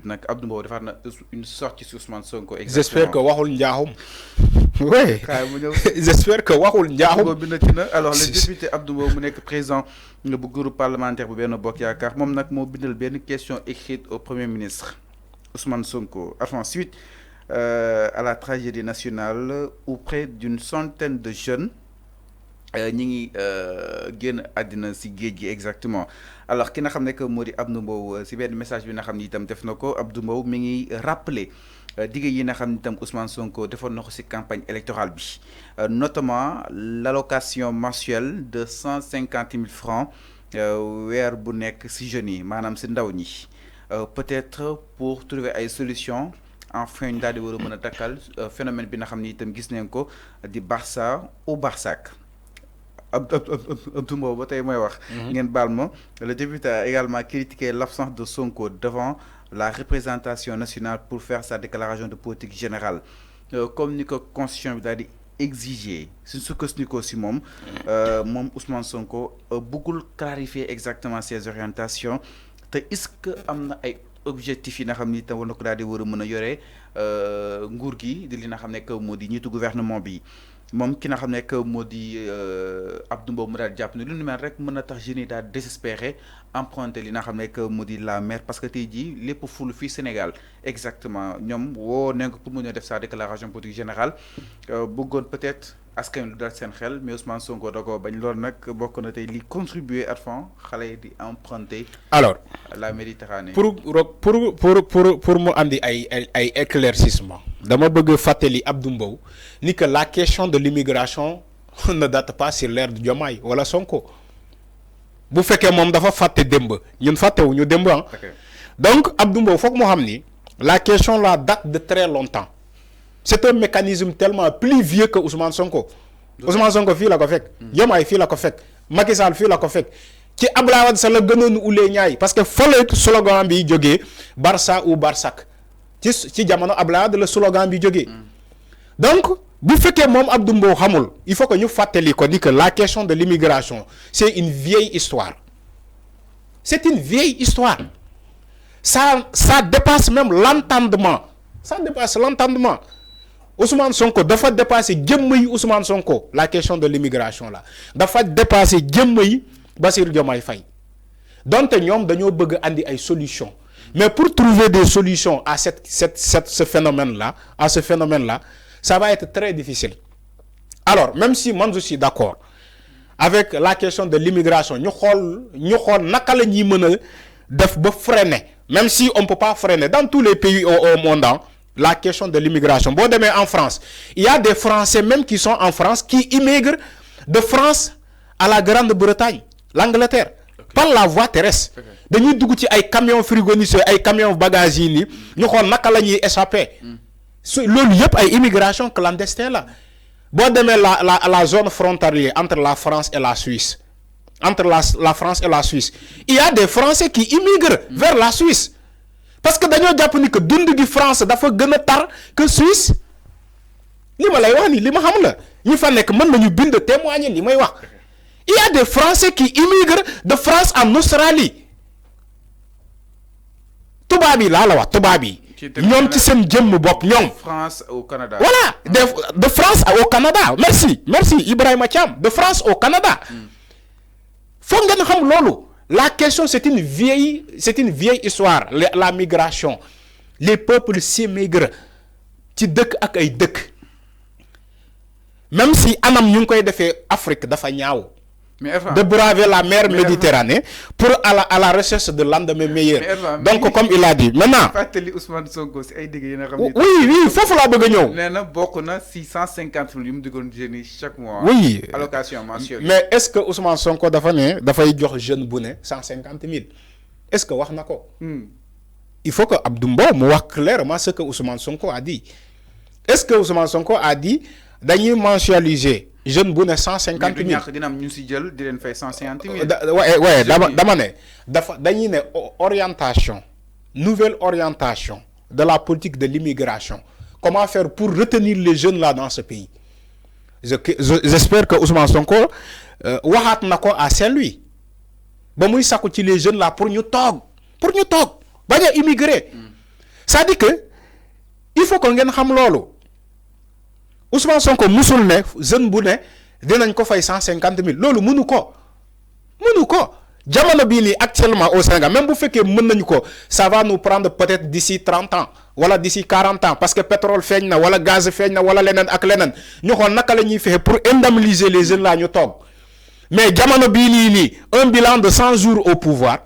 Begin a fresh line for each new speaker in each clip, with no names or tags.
nag Abdou Mbow defaat na une sortie sur Ousmane Sonko.
J'espère que waxul njaaxum. Oui. J'espère que waxul njaaxum.
Alors le député Abdou Mbow mu nekk président bu groupe parlementaire bu Benno Bokk Yaakaar moom nag moo bindal benn question écrite au premier ministre Ousmane Sonko suite à la tragédie nationale où près d'une centaine de jeunes ñi ngi génn àddina si géej gi exactement alors ki nga xam ne que moo di Abdou Mbow si benn message bi nga xam ni itam def na ko Abdou Mbow mi ngi rappeler digg yi nga xam ni itam Ousmane Sonko defoon na ko si campagne électorale bi notamment l'allocation mensuelle de 150 000 francs weer bu nekk si jeunes yi maanaam si ndaw ñi peut-être pour trouver ay solutions enfin ñu daal di war a mën a takkal phénomène bi nga xam ni itam gis nañ ko di Barça ou Barsac. Abdou Mbow ba tey mooy wax. ngeen baal ma le député a également critiqué l'absence de Sonko devant la représentation nationale pour faire sa déclaration de politique générale comme ni ko constitution bi daal di exiger suñ sukkandikoo si moom Ousmane Sonko bëggul clarifier exactement ses orientations te est-ce que am na ay objectifs yi nga xam ni itam war na ko daal di war a mën a yore nguur gi di li nga xam ne que moo di ñiitu gouvernement bi. moom ki nga xam ne que moo di Abdou Mbow mu daal jàpp ne lu nu mel rek mën na tax jeunes yi daal désespéré emprunté li nga xam ne que moo di la mer parce que tey jii lépp ful fii Sénégal exactement ñoom woo nañ ko pour mu ñëw def sa déclaration politique générale bëggoon peut-être askan lu dal seen xel mais Ousmane Sonko da ko bañ loolu nag bokk na tey li contribuer à fond xale yi di emprunter.
Alors
la Méditerranée.
pour mu andi ay éclaircissement dama bëgg fàttali Abdou Mbow ni que la question de l'immigration ne date pas sur l'ère de Diomaye wala Sonko bu fekkee moom dafa fàtte démb ñun fàttewuñu démb ah. Donc Abdou Mbow foog moo xam ni la question là date de très longtemps c'est un mécanisme tellement plus vieux que Ousmane Sonko. Ousmane Sonko fii la ko fekk. Diomaye fii la ko fekk. Macky Sall fii la ko fekk. ci Abdoulaye Wade sa la gënoon ulee ñaay parce que fa la slogan bi jógee Barça ou Barsac ci jamono Abdoulaye Wade la slogan bi jógee. Donc bu fekkee moom Abdou Mbow xamul il faut que ñu fàttali ko ni que la question de l'immigration c'est une vieille histoire. C'est une vieille histoire. Ça dépasse même l'entendement. Ça dépasse l'entendement. Ousmane Sonko dafa dépasser jëmm yi Ousmane Sonko la question de l'immigration là dafa dépasser jëmm yi Bassirou Diomaye Faye donc ñoom dañoo bëgg andi ay solutions mais pour trouver des solutions à ce phénomène là ça va être très difficile. Alors même si moi je suis d'accord avec la question de l'immigration ñu xool naka la ñuy mën a def ba freiner même si on peut pas freiner dans tous les pays au monde la question de l'immigration. Bon, demain en France, il y a des Français même qui sont en France qui immigrent de France à la Grande-Bretagne, l'Angleterre, par la voie terrestre. Dañuy dugg ci ay camions frigonisés ay camions bagages yi nii ñu xool naka la ñuy échapper. Loolu yëpp ay immigration clandestine la. Boo demee la zone frontalière entre la France et la Suisse, entre la France et la Suisse, il y a des Français qui immigrent vers la Suisse. Parce que dañoo jàpp ni que dund gi France dafa gën a tar que Suisse li ma lay wax ni li ma xam la ñi fa nekk mën nañu bind témoigner li may wax il y a des Français qui immigrent de France en Australie tubaab yi laa la wax tubaab yi ñoom ci seen jëmm bopp ñoom.
France au Canada.
Voilà de France au Canada merci Ibrahima Thiam de France au Canada. Foog ngeen xam loolu. La question, c'est une vieille histoire, la migration. Les peuples s'immigrent. Ci dëkk ak ay dëkk. Même si anam ñu ngi koy defee Afrique dafa ñaaw. De braver la mer Méditerranée pour à la recherche de lendemain meilleur. Donc comme il a dit maintenant.
fàttali Ousmane Sonko si ay digg yi nga xam ne.
oui foofu laa bëgg a ñëw.
nee na bokk na 650 000 yu mu diggoon jeunes yi chaque mois.
Oui
allocation mensuelle.
Mais est-ce que Ousmane Sonko dafa ne dafay jox jeune bu ne 150 000 est-ce que wax na ko. Il faut que Abdou Mbow mu wax clairement ce que Ousmane Sonko a dit. Est-ce que Ousmane Sonko a dit dañuy mensualiser jeune bu ne 150 000.
mais du ñàkk dina am ñu si jël di leen fay 150 000.
ouais dama ne dañuy ne orientation nouvelle orientation de la politique de l'immigration comment faire pour retenir les jeunes là dans ce pays. J'espère que Ousmane Sonko waxaat na ko à Saint-Louis ba muy sakku ci les jeunes là pour ñu toog bañ a immigrer. c'est-à-dire que il faut que ngeen xam loolu Ousmane Sonko musul ne jeune bu ne dinañ ko fay 150 000 loolu mënu ko jamono bii nii actuellement au Sénégal même bu fekkee mën nañu ko ça va nous prendre peut-être d'ici 30 ans wala d'ici 40 ans parce que pétrole feeñ na wala gaz feeñ na wala leneen ak leneen ñu xool naka la ñuy fexe pour indemniser les jeunes là ñu toog mais jamono bii nii un bilan de 100 jours au pouvoir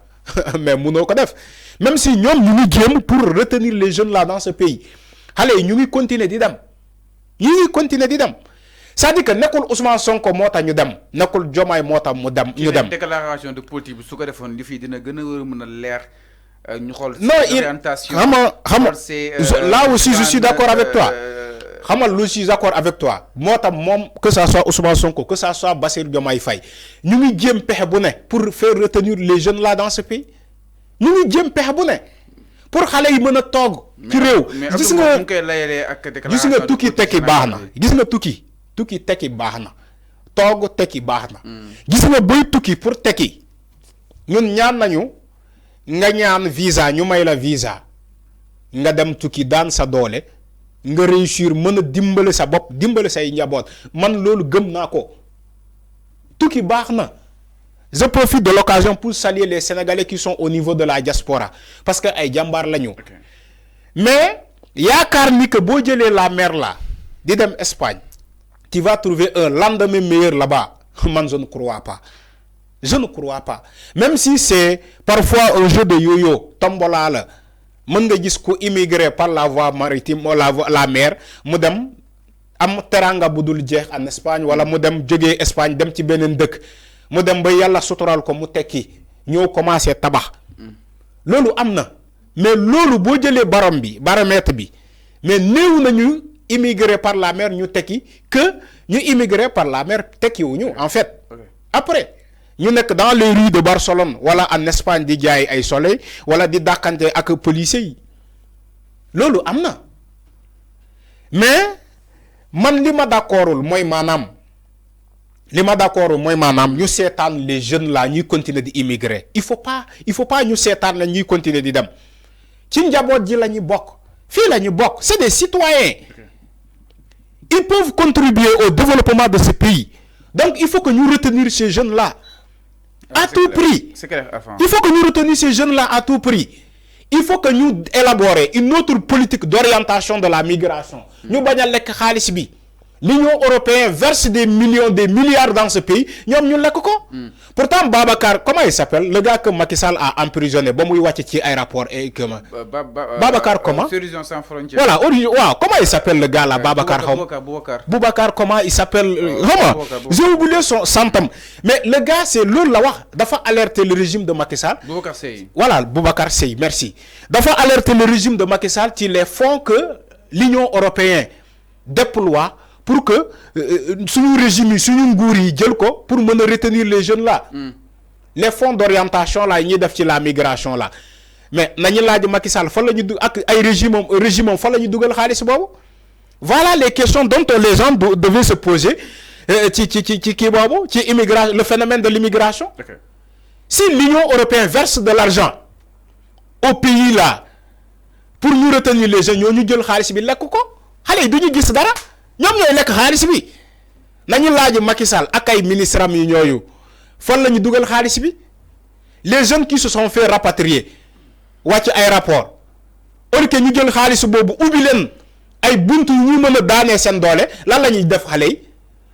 mais mënoo ko def même si ñoom ñu ngi jéem pour retenir les jeunes là dans ce pays xale yi ñu ngi continuer di dem c'est-à-dire que nekkul Ousmane Sonko moo tax ñu dem nekkul Diomaye moo tax mu dem ñu dem.
déclaration de politique bi su ko defoon li fii dina gën a mën a leer ñu xool.
non orientation xam nga là aussi je suis d'accord avec toi. xam nga lu suis d'accord avec toi moo tax moom que ça soit Ousmane Sonko que ça soit Bassirou Diomaye Faye ñu ngi jéem pexe bu ne pour faire retenir les jeunes là dans ce pays ñu ngi jéem pexe bu ne pour xale yi mën a toog. ci réew gis nga tukki tekki baax na gis nga tukki tekki baax na toog tekki baax na. gis nga boy tukki pour tekki ñun ñaan nañu nga ñaan visa ñu may la visa nga dem tukki daan sa doole nga réussir mën a dimbale sa bopp dimbale say njaboot man loolu gëm naa ko tukki baax na. Je profite de l'occasion pour saluer les Sénégalais qui sont au niveau de la diaspora parce que ay jàmbaar lañu. Mais yaakaar ni que boo jëlee la mer là di dem Espagne tu vas trouver un lendemain meilleur là-bas man je ne crois pas même si c'est parfois un jeu de yo-yo tombola la mën nga gis ko immigré par la voie maritime ou la mer mu dem am teranga bu dul jeex en Espagne wala mu dem jógee Espagne dem ci beneen dëkk mu dem ba yàlla sutural ko mu tekki ñëw commencé tabax loolu am na mais loolu boo jëlee baromètre bi mais néew nañu immigré par la mer ñu tekki que ñu immigré par la mer tekkiwuñu en fait. Après ñu nekk dans les rues de Barcelone wala en Espagne di jaay ay soleil wala di dàqante ak policiers yi loolu am na mais man li ma d'accordul mooy maanaam ñu seetaan les jeunes là ñuy continuer di immigrer il faut pas ñu seetaan la ñuy continuer di dem ci njaboot ji la ñu bokk fii la ñu bokk c'est des citoyens ils peuvent contribuer au développement de ce pays donc il faut que ñu retenir ces jeunes là à tout prix. Il faut que nous retenions ces jeunes là à tout prix. Il faut que nous élaborer une autre politique d'orientation de la migration. Nous baña lek xaliss bi. L'Union européenne verse des milliards dans ce pays. Nous lek ko. Pourtant Babacar, comment il s'appelle? Le gars que Macky Sall a emprisonné ba muy wacc ci aéroport et que Babacar comment? Horizon sans frontières. Voilà, comment il s'appelle le gars là Babacar Boubacar comment il s'appelle j'ai oublié son nom. Mais le gars c'est loolu la wax dafa alerter le régime de Macky Sall. Boubacar Seye. Voilà, Boubacar Seye, merci. Dafa alerter le régime de Macky Sall sur les fonds que l'Union européenne déploie pour que suñu régime suñu nguur yi jël ko pour mën a retenir les jeunes là. Les fonds d'orientation là ñuy def ci la migration là mais nañu laaj Macky Sall fan la ñu ak ay régime fan la ñu dugal xaalis boobu. Voilà les questions dont les gens devaient se poser ci kii boobu ci immigration le phénomène de l'immigration. Si l'Union européenne verse de l'argent au pays là pour ñu retenir les jeunes ñoo ñu jël xaalis bi lekk ko xale yi du ñu gis dara. ñoom ñooy lekk xaalis bi nañu laaj Macky Sall ak ay ministres am yi ñooyu fan la ñu dugal xaalis bi les jeunes qui se sont fait rapatrier wàcc ay rapport au lieu que ñu jël xaalis boobu ubbi leen ay buntu yu ñu mën a daanee seen doole lan la ñuy def xale yi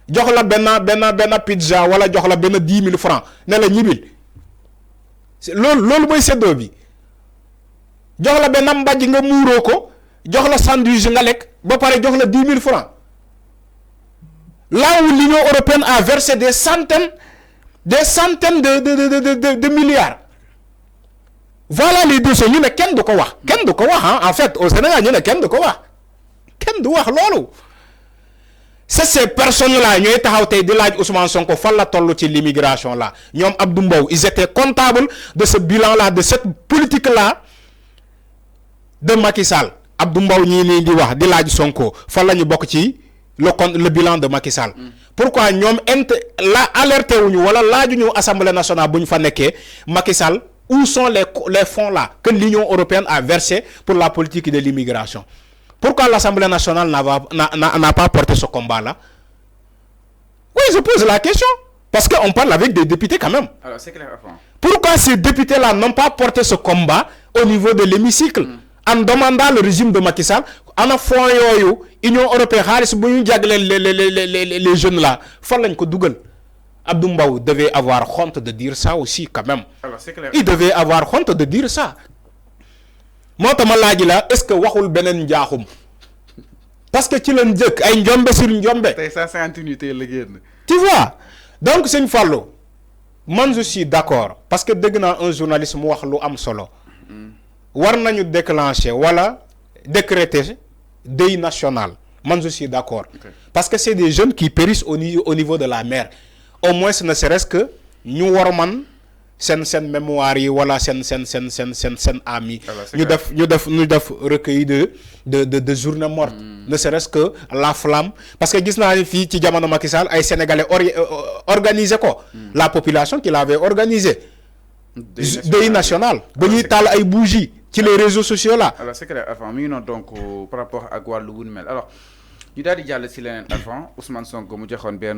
jox la benn pizza wala jox la benn 10 000 francs ne la ñibil loolu mooy séddoo bi jox la benn mbàjj nga muuroo ko jox la sandwich nga lekk ba pare jox la 10 000 francs. Là où l'Union européenne a versé des centaines de milliards. Voilà les dossiers. Nous ne kenn du ko wax en fait au Sénégal ñu ne kenn du ko wax loolu. C'est ces personnes-là ñooy taxaw tey di laaj Ousmane Sonko fan la toll ci l'immigration là ñoom Abdou Mbow ils étaient comptables de ce bilan-là de cette politique-là de Macky Sall. Abdou Mbow ñii nii di wax di laaj Sonko fan la ñu bokk ci le bilan de Macky Sall. Pourquoi ñoom la alerté wuñu wala laajuñu assemblée nationale bu ñu fa nekkee Macky Sall Où sont les fonds là que l'Union européenne a versés pour la politique de l'immigration? Pourquoi l'Assemblée nationale n'a pas porté ce combat-là? Oui, je pose la question. Parce qu'on parle avec des députés quand même.
Alors, c'est clair.
Pourquoi ces députés-là n'ont pas porté ce combat au niveau de l'hémicycle en demandant le régime de Macky Sall, en a fonds Union européenne, les jeunes là, Abdou Mbow devait avoir honte de dire ça aussi quand même.
Alors, c'est clair.
Il devait avoir honte de dire ça. Moi, est-ce que waxul benen njaaxum? Parce que tu l'as dit, ay njombe sur njombe. Tu vois? Donc c'est une fallo. Moi je suis d'accord parce que dès que un journaliste mu wax lu am solo. War nañu déclencher wala décréter deuil national. Moi je suis d'accord. Parce que c'est des jeunes qui périssent au niveau de la mer. Au moins ne serait-ce que ñu war man sen mémoire yi wala sen ami ñu def recueil de journée morte, ne serait-ce que la flamme, parce que gis na fi ci jamono Macky Sall ay sénégalais organisé ko la population qui l'avait organisé deuil national ba ñuy tal ay bougies ci les réseaux sociaux là.
Alors c'est clair avant mi ngi donc par rapport ak walu wun mel. Alors ñu daal di jall ci leneen avant Ousmane Sonko mu joxone ben